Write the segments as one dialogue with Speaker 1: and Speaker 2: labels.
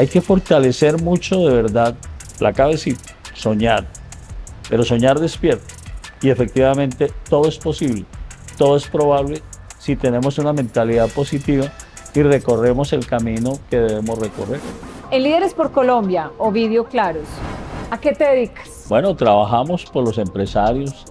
Speaker 1: Hay que fortalecer mucho de verdad la cabecita, soñar, pero soñar despierto. Y efectivamente todo es posible, todo es probable si tenemos una mentalidad positiva y recorremos el camino que debemos recorrer.
Speaker 2: En Líderes por Colombia, Ovidio Claros, ¿a qué te dedicas?
Speaker 1: Bueno, trabajamos por los empresarios,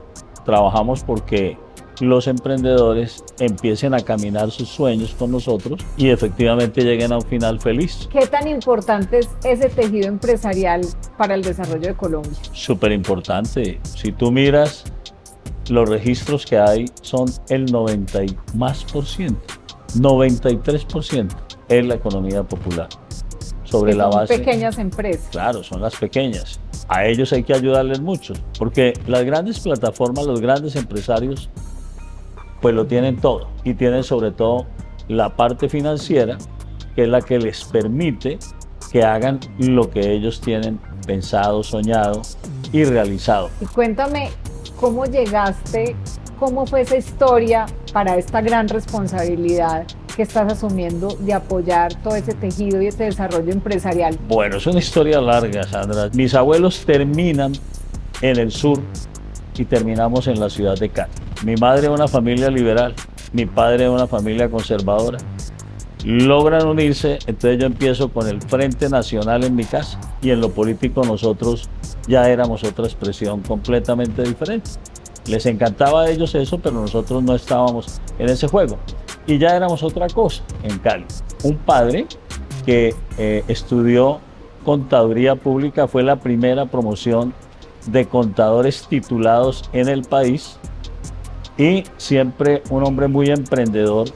Speaker 1: trabajamos porque los emprendedores empiecen a caminar sus sueños con nosotros y efectivamente lleguen a un final feliz.
Speaker 2: ¿Qué tan importante es ese tejido empresarial para el desarrollo de Colombia?
Speaker 1: Súper importante. Si tú miras, los registros que hay son el 90 y más por ciento, 93% es la economía popular. Sobre la base,
Speaker 2: pequeñas empresas.
Speaker 1: Claro, son las pequeñas. A ellos hay que ayudarles mucho, porque las grandes plataformas, los grandes empresarios, pues lo tienen todo y tienen sobre todo la parte financiera, que es la que les permite que hagan lo que ellos tienen pensado, soñado y realizado.
Speaker 2: Y cuéntame, ¿cómo llegaste? ¿Cómo fue esa historia para esta gran responsabilidad que estás asumiendo de apoyar todo ese tejido y ese desarrollo empresarial?
Speaker 1: Bueno, es una historia larga, Sandra. Mis abuelos terminan en el sur y terminamos en la ciudad de Cali. Mi madre es una familia liberal, mi padre es una familia conservadora. Logran unirse, entonces yo empiezo con el Frente Nacional en mi casa y en lo político nosotros ya éramos otra expresión completamente diferente. Les encantaba a ellos eso, pero nosotros no estábamos en ese juego y ya éramos otra cosa en Cali. Un padre que estudió contaduría pública, fue la primera promoción de contadores titulados en el país y siempre un hombre muy emprendedor,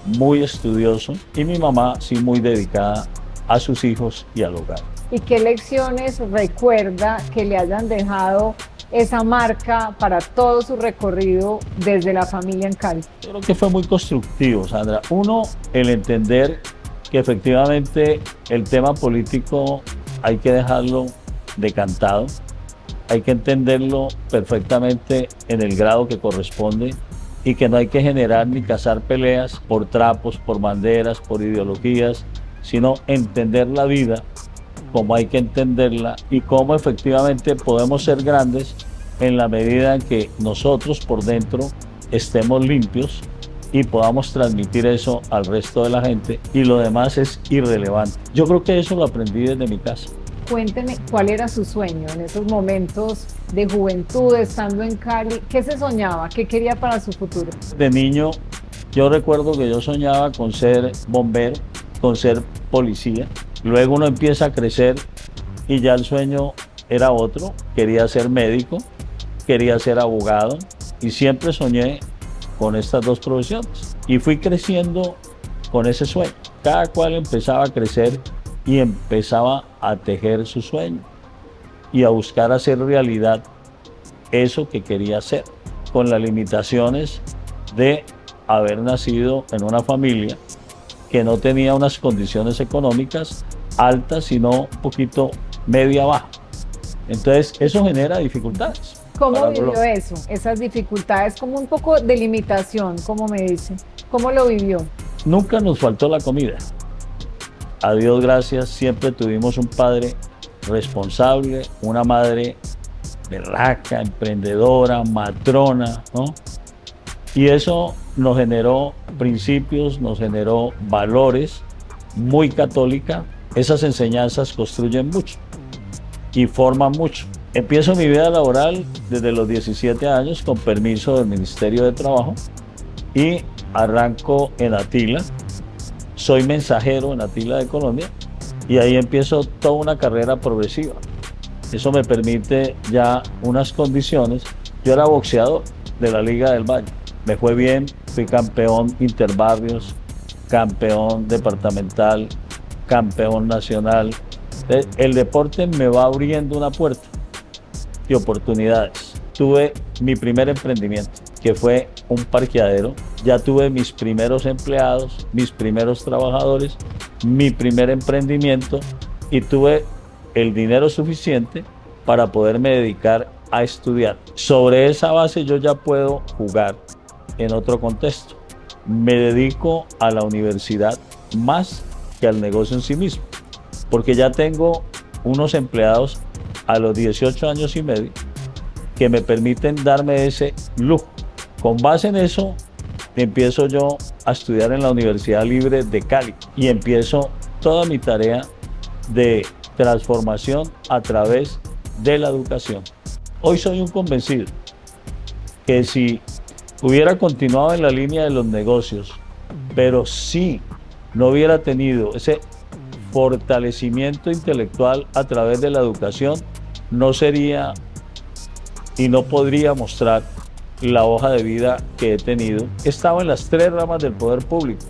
Speaker 1: muy estudioso, y mi mamá sí muy dedicada a sus hijos y al hogar.
Speaker 2: ¿Y qué lecciones recuerda que le hayan dejado esa marca para todo su recorrido desde la familia en Cali?
Speaker 1: Yo creo que fue muy constructivo, Sandra. Uno, el entender que efectivamente el tema político hay que dejarlo decantado, hay que entenderlo perfectamente en el grado que corresponde y que no hay que generar ni cazar peleas por trapos, por banderas, por ideologías, sino entender la vida como hay que entenderla y cómo efectivamente podemos ser grandes en la medida en que nosotros por dentro estemos limpios y podamos transmitir eso al resto de la gente y lo demás es irrelevante. Yo creo que eso lo aprendí desde mi casa.
Speaker 2: Cuénteme, ¿cuál era su sueño en esos momentos de juventud, estando en Cali? ¿Qué se soñaba? ¿Qué quería para su futuro?
Speaker 1: De niño, yo recuerdo que yo soñaba con ser bombero, con ser policía. Luego uno empieza a crecer y ya el sueño era otro. Quería ser médico, quería ser abogado y siempre soñé con estas dos profesiones. Y fui creciendo con ese sueño. Cada cual empezaba a crecer y empezaba a tejer su sueño y a buscar hacer realidad eso que quería hacer, con las limitaciones de haber nacido en una familia que no tenía unas condiciones económicas altas, sino un poquito media-baja. Entonces, eso genera dificultades.
Speaker 2: ¿Cómo vivió eso? Esas dificultades, como un poco de limitación, como me dice. ¿Cómo lo vivió?
Speaker 1: Nunca nos faltó la comida. A Dios gracias, siempre tuvimos un padre responsable, una madre berraca, emprendedora, matrona, ¿no? Y eso nos generó principios, nos generó valores, muy católica. Esas enseñanzas construyen mucho y forman mucho. Empiezo mi vida laboral desde los 17 años con permiso del Ministerio de Trabajo y arranco en Atila. Soy mensajero en Atila de Colombia y ahí empiezo toda una carrera progresiva. Eso me permite ya unas condiciones. Yo era boxeador de la Liga del Valle. Me fue bien, fui campeón interbarrios, campeón departamental, campeón nacional. El deporte me va abriendo una puerta de oportunidades. Tuve mi primer emprendimiento, que fue un parqueadero. Ya tuve mis primeros empleados, mis primeros trabajadores, mi primer emprendimiento y tuve el dinero suficiente para poderme dedicar a estudiar. Sobre esa base yo ya puedo jugar en otro contexto. Me dedico a la universidad más que al negocio en sí mismo. porque ya tengo unos empleados a los 18 años y medio que me permiten darme ese lujo. Con base en eso, empiezo yo a estudiar en la Universidad Libre de Cali y empiezo toda mi tarea de transformación a través de la educación. Hoy soy un convencido que si hubiera continuado en la línea de los negocios, pero si no hubiera tenido ese fortalecimiento intelectual a través de la educación, no sería y no podría mostrar la hoja de vida que he tenido. He estado en las 3 ramas del poder público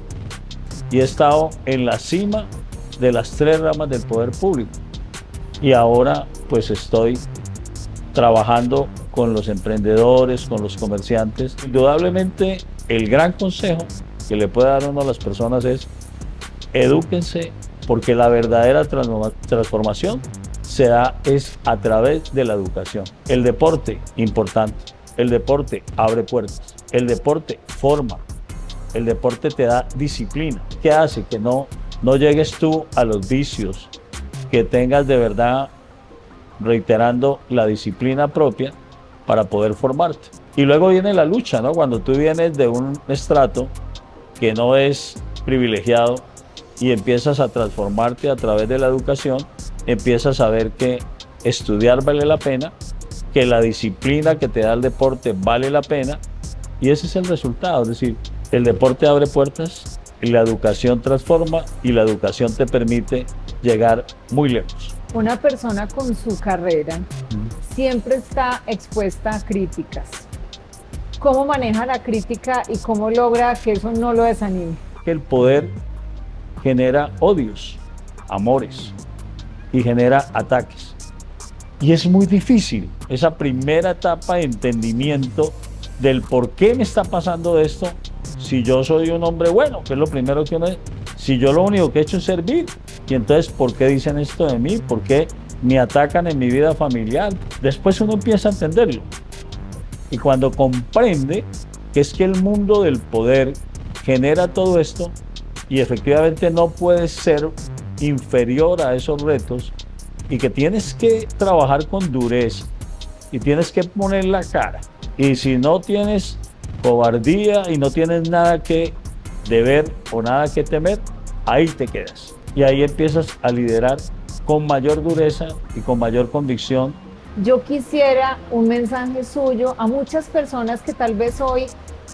Speaker 1: y he estado en la cima de las 3 ramas del poder público. Y ahora pues estoy trabajando con los emprendedores, con los comerciantes. Indudablemente el gran consejo que le puede dar uno a las personas es: edúquense, porque la verdadera transformación se da es a través de la educación. El deporte, importante. El deporte abre puertas. El deporte forma. El deporte te da disciplina. ¿Qué hace? Que no llegues tú a los vicios, que tengas de verdad, reiterando, la disciplina propia para poder formarte. Y luego viene la lucha, ¿no? Cuando tú vienes de un estrato que no es privilegiado y empiezas a transformarte a través de la educación, empiezas a ver que estudiar vale la pena, que la disciplina que te da el deporte vale la pena, y ese es el resultado. Es decir, el deporte abre puertas, y la educación transforma, y la educación te permite llegar muy lejos.
Speaker 2: Una persona con su carrera siempre está expuesta a críticas. ¿Cómo maneja la crítica y cómo logra que eso no lo desanime?
Speaker 1: El poder genera odios, amores, y genera ataques. Y es muy difícil esa primera etapa de entendimiento del por qué me está pasando esto, si yo soy un hombre bueno, que es lo primero que uno... Si yo lo único que he hecho es servir, y entonces ¿por qué dicen esto de mí? ¿Por qué me atacan en mi vida familiar? Después uno empieza a entenderlo. Y cuando comprende que es que el mundo del poder genera todo esto, y efectivamente no puedes ser inferior a esos retos, y que tienes que trabajar con dureza, y tienes que poner la cara. Y si no tienes cobardía y no tienes nada que deber o nada que temer, ahí te quedas. Y ahí empiezas a liderar con mayor dureza y con mayor convicción.
Speaker 2: Yo quisiera un mensaje suyo a muchas personas que tal vez hoy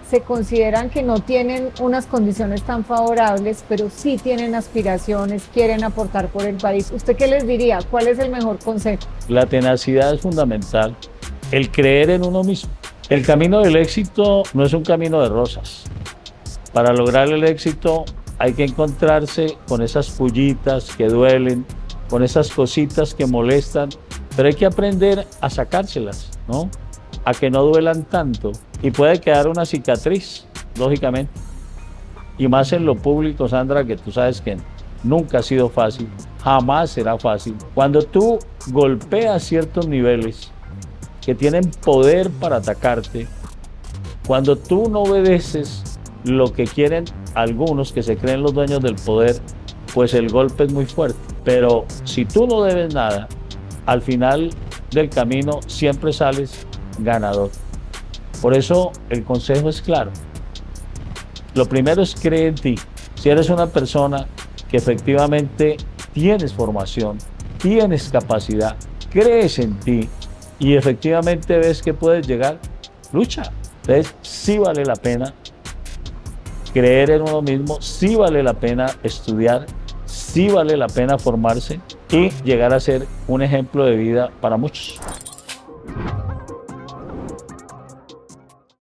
Speaker 2: se consideran que no tienen unas condiciones tan favorables, pero sí tienen aspiraciones, quieren aportar por el país. ¿Usted qué les diría? ¿Cuál es el mejor consejo?
Speaker 1: La tenacidad es fundamental, el creer en uno mismo. El camino del éxito no es un camino de rosas. Para lograr el éxito hay que encontrarse con esas pullitas que duelen, con esas cositas que molestan, pero hay que aprender a sacárselas, ¿no? A que no duelan tanto, y puede quedar una cicatriz, lógicamente, y más en lo público, Sandra, que tú sabes que nunca ha sido fácil, jamás será fácil. Cuando tú golpeas ciertos niveles que tienen poder para atacarte, cuando tú no obedeces lo que quieren algunos que se creen los dueños del poder, pues el golpe es muy fuerte. Pero si tú no debes nada, al final del camino siempre sales ganador. Por eso el consejo es claro. Lo primero es creer en ti. Si eres una persona que efectivamente tienes formación, tienes capacidad, crees en ti y efectivamente ves que puedes llegar, lucha. Entonces sí vale la pena creer en uno mismo, sí vale la pena estudiar, sí vale la pena formarse y llegar a ser un ejemplo de vida para muchos.